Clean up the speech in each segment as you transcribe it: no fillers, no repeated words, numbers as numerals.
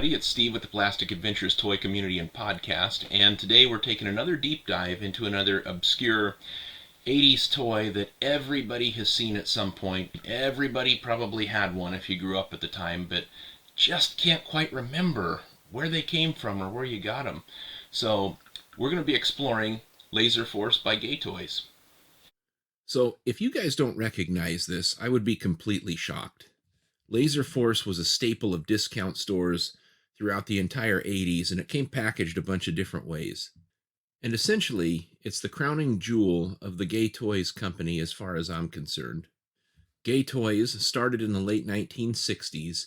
It's Steve with the Plastic Adventures Toy Community and Podcast, and today we're taking another deep dive into another obscure 80s toy that everybody has seen at some point. Everybody probably had one if you grew up at the time, but just can't quite remember where they came from or where you got them. So we're going to be exploring Laser Force by Gay Toys. So, if you guys don't recognize this, I would be completely shocked. Laser Force was a staple of discount stores throughout the entire 80s, and it came packaged a bunch of different ways. And essentially, it's the crowning jewel of the Gay Toys company as far as I'm concerned. Gay Toys started in the late 1960s,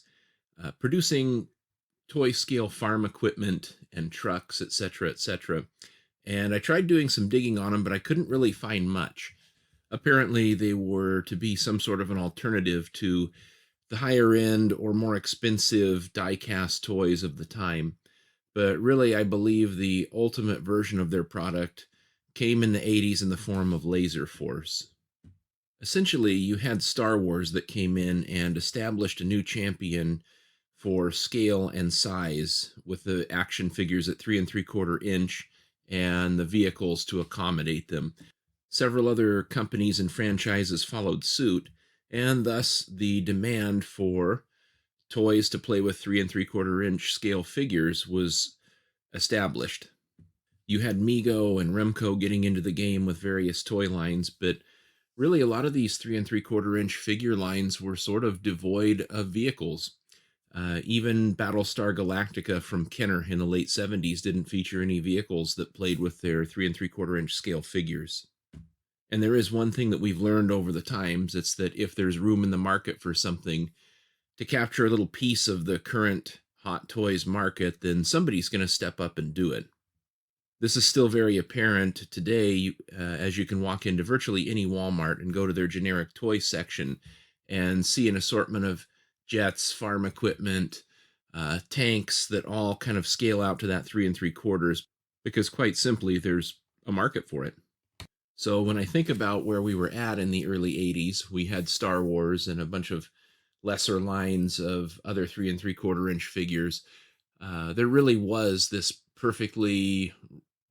producing toy scale farm equipment and trucks, etc., etc. And I tried doing some digging on them, but I couldn't really find much. Apparently, they were to be some sort of an alternative to the higher end or more expensive die-cast toys of the time. But really, I believe the ultimate version of their product came in the 80s in the form of Laser Force. Essentially, you had Star Wars that came in and established a new champion for scale and size with the action figures at 3 3/4 inch and the vehicles to accommodate them. Several other companies and franchises followed suit, and thus the demand for toys to play with 3 3/4 inch scale figures was established. You had Mego and Remco getting into the game with various toy lines, but really a lot of these 3 3/4 inch figure lines were sort of devoid of vehicles. Even Battlestar Galactica from Kenner in the late 70s didn't feature any vehicles that played with their 3 3/4 inch scale figures. And there is one thing that we've learned over the times. It's that if there's room in the market for something to capture a little piece of the current hot toys market, then somebody's going to step up and do it. This is still very apparent today, as you can walk into virtually any Walmart and go to their generic toy section and see an assortment of jets, farm equipment, tanks that all kind of scale out to that 3 3/4, because quite simply, there's a market for it. So when I think about where we were at in the early 80s, we had Star Wars and a bunch of lesser lines of other 3 3/4 inch figures. There really was this perfectly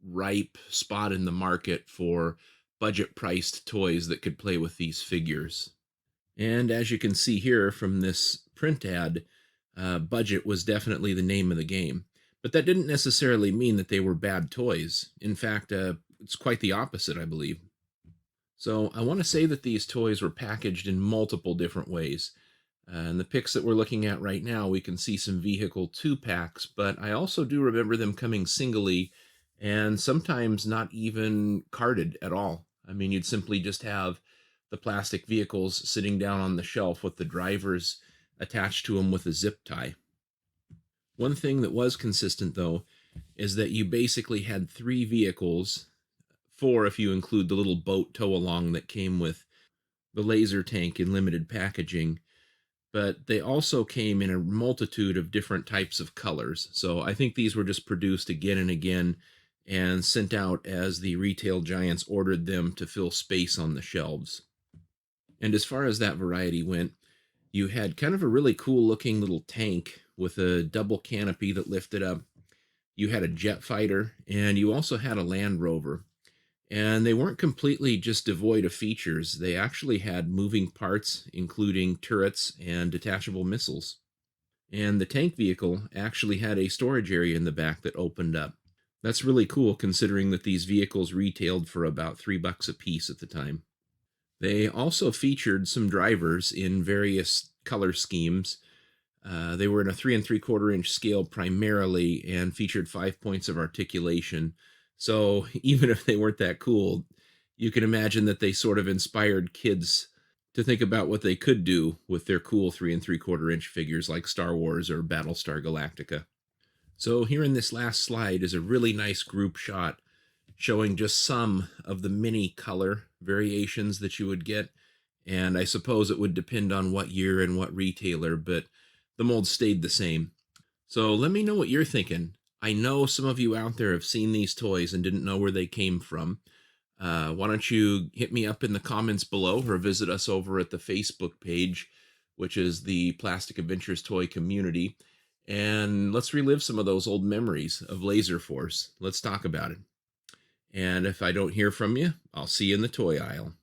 ripe spot in the market for budget priced toys that could play with these figures. And as you can see here from this print ad, budget was definitely the name of the game. But that didn't necessarily mean that they were bad toys. In fact, it's quite the opposite, I believe. So I want to say that these toys were packaged in multiple different ways. In the pics that we're looking at right now, we can see some vehicle 2-packs, but I also do remember them coming singly and sometimes not even carded at all. I mean, you'd simply just have the plastic vehicles sitting down on the shelf with the drivers attached to them with a zip tie. One thing that was consistent, though, is that you basically had 3 vehicles, 4 if you include the little boat tow-along that came with the laser tank in limited packaging, but they also came in a multitude of different types of colors. So I think these were just produced again and again and sent out as the retail giants ordered them to fill space on the shelves. And as far as that variety went, you had kind of a really cool looking little tank with a double canopy that lifted up. You had a jet fighter, and you also had a Land Rover. And they weren't completely just devoid of features. They actually had moving parts, including turrets and detachable missiles. And the tank vehicle actually had a storage area in the back that opened up. That's really cool considering that these vehicles retailed for about $3 a piece at the time. They also featured some drivers in various color schemes. They were in a 3 3/4 inch scale primarily and featured 5 points of articulation. So even if they weren't that cool, you can imagine that they sort of inspired kids to think about what they could do with their cool 3 3/4 inch figures like Star Wars or Battlestar Galactica. So here in this last slide is a really nice group shot showing just some of the many color variations that you would get. And I suppose it would depend on what year and what retailer, but the mold stayed the same. So let me know what you're thinking. I know some of you out there have seen these toys and didn't know where they came from. Why don't you hit me up in the comments below or visit us over at the Facebook page, which is the Plastic Adventures Toy Community. and let's relive some of those old memories of Laser Force. Let's talk about it. And if I don't hear from you, I'll see you in the toy aisle.